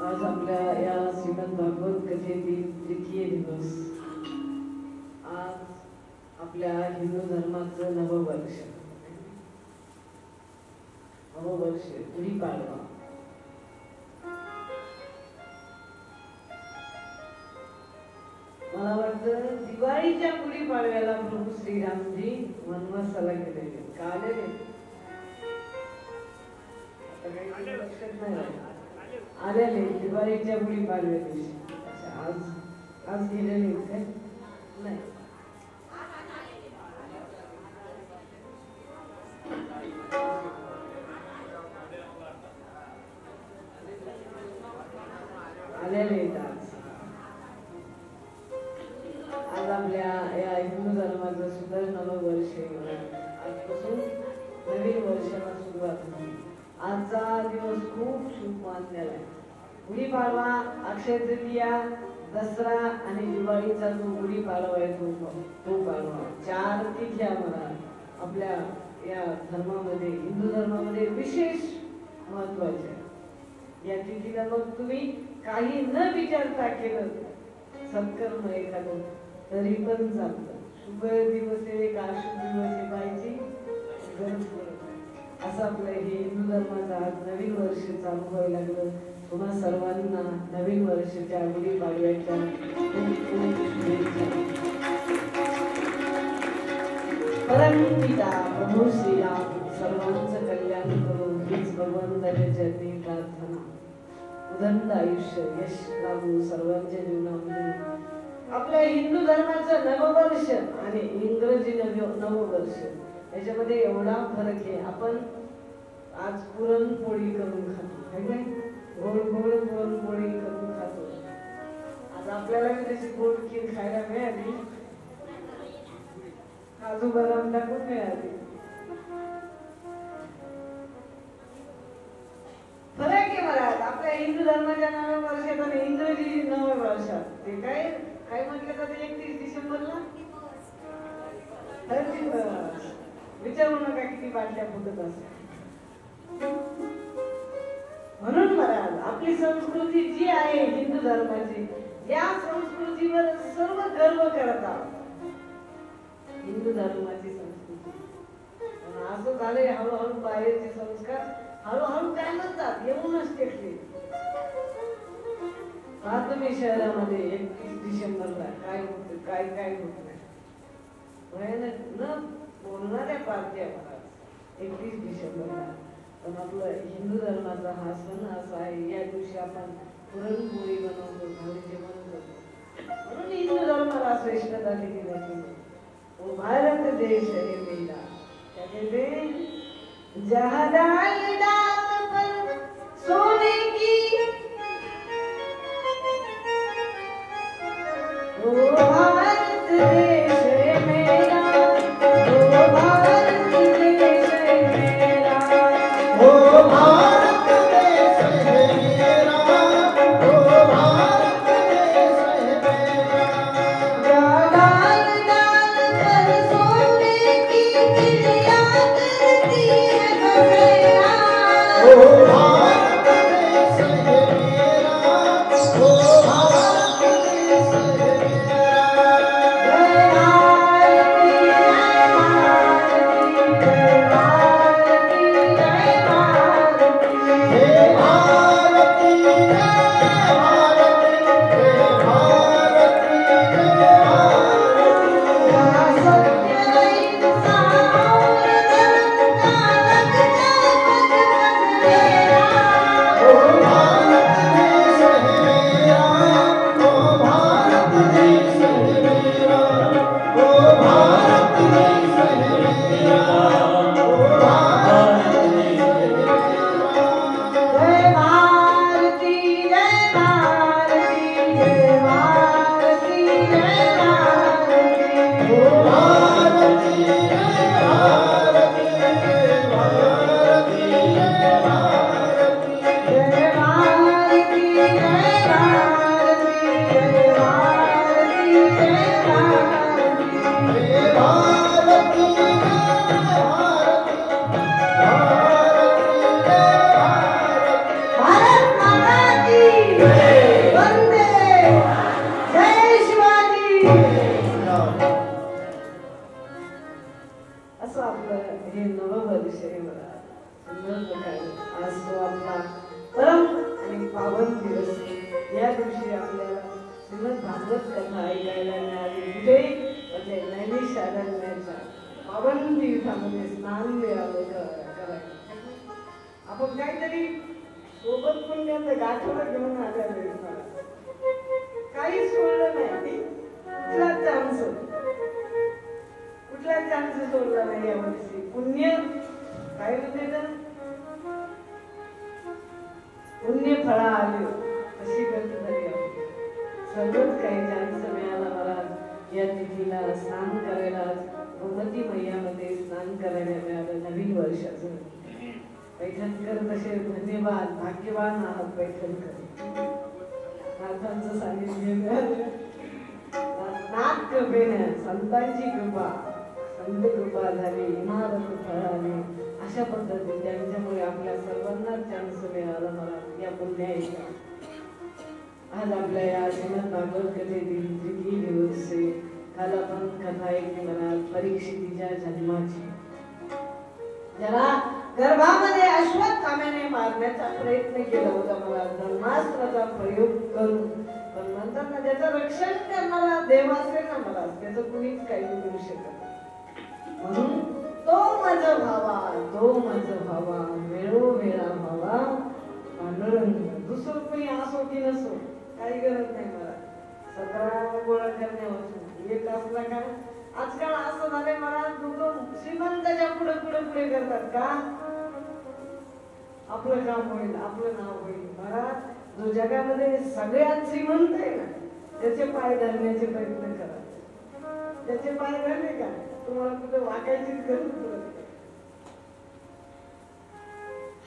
आज आपल्या या श्रीमद भागवत कथेतील तृतीय दिवस. आज आपल्या हिंदू धर्माचं नववर्ष गुढीपाडवा. मला वाटतं दिवाळीच्या गुढीपाडव्याला प्रभू श्रीरामजी वनवासाला गेलेले का आलेले आलेले दिवाळीच्या गुढीपाडव्या दिवशी. आज गेलेले नाही. आलेले आज आपल्या या हिंदू धर्माचं सुद्धा नववर्ष. आजपासून नवीन वर्षाला सुरुवात होती. आजचा दिवस खूप शुभ मानलेला आहे. गुढीपाडवा, अक्षय तृतीया, दसरा आणि दिवाळीचा जो गुढीपाडवा आहे तो पाडवा, 4 तिथ्या म्हणा आपल्या या धर्मामध्ये, हिंदू धर्मामध्ये विशेष महत्वाचे आहे. या तिथीला मग तुम्ही काही न विचारता केलं सत्कर्म एखादं तरी पण चालतं. शुभ दिवस आहे का अशुभ दिवस आहे पाहिजे गरज पडत. असं आपलं हे हिंदू धर्माचं आज नवीन वर्ष चालू व्हायला लागलं. तुम्हा सर्वांना नवीन वर्षाच्या गुढीपाडव्याच्या खूप शुभेच्छा. परमपिता प्रभू श्रीराम सर्वांचं कल्याण करो हीच भगवंताच्या चरणी प्रार्थना. उदंड आयुष्य यश लाभो सर्वांच्या जीवनामध्ये. आपल्या हिंदू धर्माचं नववर्ष आणि इंग्रजी नववर्ष याच्यामध्ये एवढा फरक आहे. आपण आज पुरणपोळी करून खातो, गोड गोड पुरणपोळी करून खातो. आज आपल्याला तशी गोड खीर खायला मिळाली, काजू बदाम टाकून मिळाली. फरक आहे मला आपल्या हिंदू धर्माच्या नववर्षात आणि इंग्रजी नववर्षात. ते काय म्हटलं जातं 31 डिसेंबरला विचारू नका किती बाटल्या फुटत असतात. म्हणून मला आपली संस्कृती जी आहे हिंदू धर्माची, या संस्कृतीवर सर्व गर्व करतात. हिंदू धर्माची संस्कृती असं झालंय हळूहळू बाहेरचे संस्कार हळूहळू काय म्हणतात येऊनच टेकले. आता मी शहरामध्ये 31 डिसेंबरला काय होत काय होत नाही भयानक न बोलणाऱ्या पार्ट्या 31 डिसेंबरला. पण आपलं हिंदू धर्माचा हा सण असा आहे, या दिवशी आपण पुरणपोळी बनवतो, घरी जेवण करतो. बघा किती नदी. वो भारत देश है मेरा, क्या कहते हैं, जहाँ डाल डाल पर सोने की, वो भारत देश है मेरा, वो भारत देश है मेरा, वो भारत देश है मेरा, वो भारत देश है मेरा. जहाँ डाल डाल पर सोने की चिड़िया करती है बसेरा, वो भारत देश है मेरा, वो भारत देश है मेरा. जय भारती जय भारती जय भारती जय भारती जय भारती जय भारती जय भारती जय भारती. जहाँ सत्य अहिंसा और धर्म का रक्षा पथ मेरा, वो भारत देश है मेरा, वो भारत देश है मेरा, वो भारत देश है मेरा, वो भारत देश है मेरा. जय भारती जय भारती जय भारती जय भारती, वो भारती जय भारती जय भारती जय भारती जय भारती जय भारती जय भारती जय भारती जय भारती भारत माता की वंदे, जय शिवाजी. असं आपलं हे नववर्ष आहे मला सुंदर प्रकारे. आज तो आपला परम आणि पावन दिवस. या दिवशी आपल्याला श्रीमद भागवत कथा ऐकायला मिळाली. कुठेही म्हणजे नैमिष अरण्याच्या पावन तीर्थामध्ये स्नान मिळालं करायला. आपण काहीतरी सोबत पुण्याचं गाठोडं घेऊन आलेलो आहे. काहीच सोडलं नाही. कुठला चान्स सोडला नाही यावर्षी. पुण्य काय म्हणते तर पुण्य फळा आले अशी गत झाली आपली. सर्वच काही चान्स मिळाला मला या तिथीला स्नान करायला. गोमती मैयामध्ये स्नान करायला मिळालं नवीन वर्षाचं. पैठणकर तसे धन्यवाद, भाग्यवान आहात पैठणकर. नाथांचं सानिध्य मिळालं. नाथ कृपेने, संतांची कृपा, संत कृपा झाली, इमारत फळाली. अशा पद्धतीने त्यांच्यामुळे आपल्या सर्वांना चान्स मिळाला मला या पुण्याईचा. आज आपल्या या श्रीमद भागवत कथेतील द्वितीय दिवस आहे. काल आपण कथा ऐकली मला परीक्षितीच्या जन्माची. ज्याला गर्भामध्ये अश्वत्थाम्याने मारण्याचा प्रयत्न केला होता मला ब्रह्मास्त्राचा प्रयोग करून, पण नंतर ना त्याचं रक्षण करणारा देव असेल ना मला, त्याचं कुणीच काही करू शकत. म्हणून तो माझा भावा वेळो वेळा भावा पांडुरंग. दुसरं कोणी असो की नसो काही गरज नाही मला. 17 गोळा करण्यापासून एक असला का. आजकाल असं झालंय मला, लोक श्रीमंताच्या पुढे पुढे पुढे करतात का आपलं काम होईल, आपलं नाव होईल. मला जो जगामध्ये सगळ्यात श्रीमंत आहे ना त्याचे पाय धरण्याचे प्रयत्न करा. त्याचे पाय धरले का तुम्हाला कुठे वाकायची गरज पडत.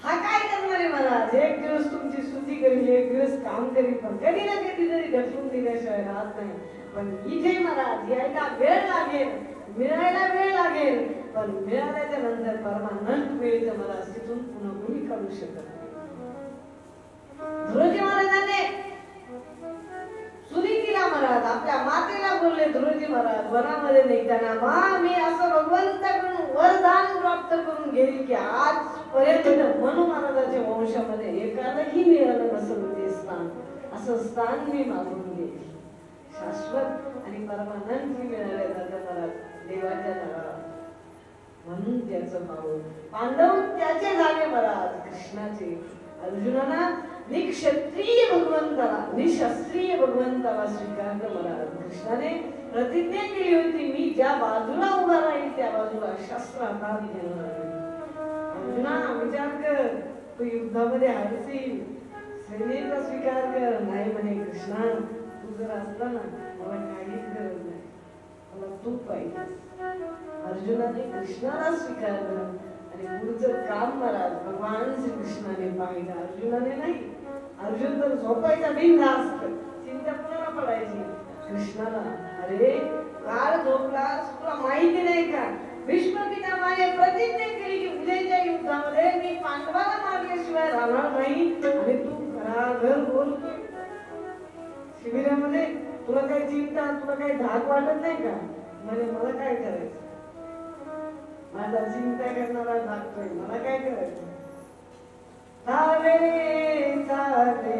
हा काय करणार आहे मला. एक दिवस तुमची स्तुती करील, एक दिवस काम करील, पण कधी ना कधी तरी ढकलून दिल्याशिवाय राहत नाही. पण इथे मला यायला वेळ लागेल, मिळायला वेळ लागेल, पण मिळाल्याच्या नंतर परमानंद मिळतं मला. तिथून पुन्हा कोणी काढू शकत नाही. ध्रुवजी महाराजांनी सुनीतीला महाराज आपल्या मातेला बोलले, ध्रुवजी महाराज वनामध्ये निघताना मा मी असं भगवंताकडून वरदान प्राप्त करून घेईल की आजपर्यंत मनु महाराजाच्या वंशामध्ये एकालाही मिळालं नसेल ते स्थान. असं स्थान मी मागून घेईल. शाश्वत आणि परमानंद मिळाले जातं मला देवाच्या दारात. म्हणून त्याचं भाऊ पांडव त्याचे झाले महाराज कृष्णाचे. अर्जुनाला निक्षत्रिय भगवंताला निशस्त्रीय भगवंताला स्वीकारलं. मला कृष्णाने प्रतिज्ञा केली होती मी ज्या बाजूला उभा राहील त्या बाजूला शस्त्र हातात घेणार. अर्जुना विचार कर, तू युद्धामध्ये हारशील, सैनिका स्वीकार कर. नाही म्हणे कृष्णा, तू जर असला ना मला काहीच गरज नाही, मला तू पाहिजे. अर्जुनाने कृष्णाला स्वीकारलं आणि पुढचं काम महाराज भगवान श्री कृष्णाने पाहिलं, अर्जुनाने नाही. अर्जुन तर झोपायचा बिनधास्त, चिंता कोणाला पडायची? कृष्णाला. अरे काळ झोपलास, तुला माहिती नाही का भीष्म पितामहाने प्रतिज्ञा केली की उद्याच्या युद्धामध्ये मी पांडवाला मारल्याशिवाय राहणार नाही. आणि तू घराघर बोलतोय शिबिरामध्ये, तुला काही चिंता, तुला काही धाक वाटत नाही का? म्हणजे मला काय करायचं, माझा चिंता करणारा धाकतोय, मला काय करायचं? चाले चाले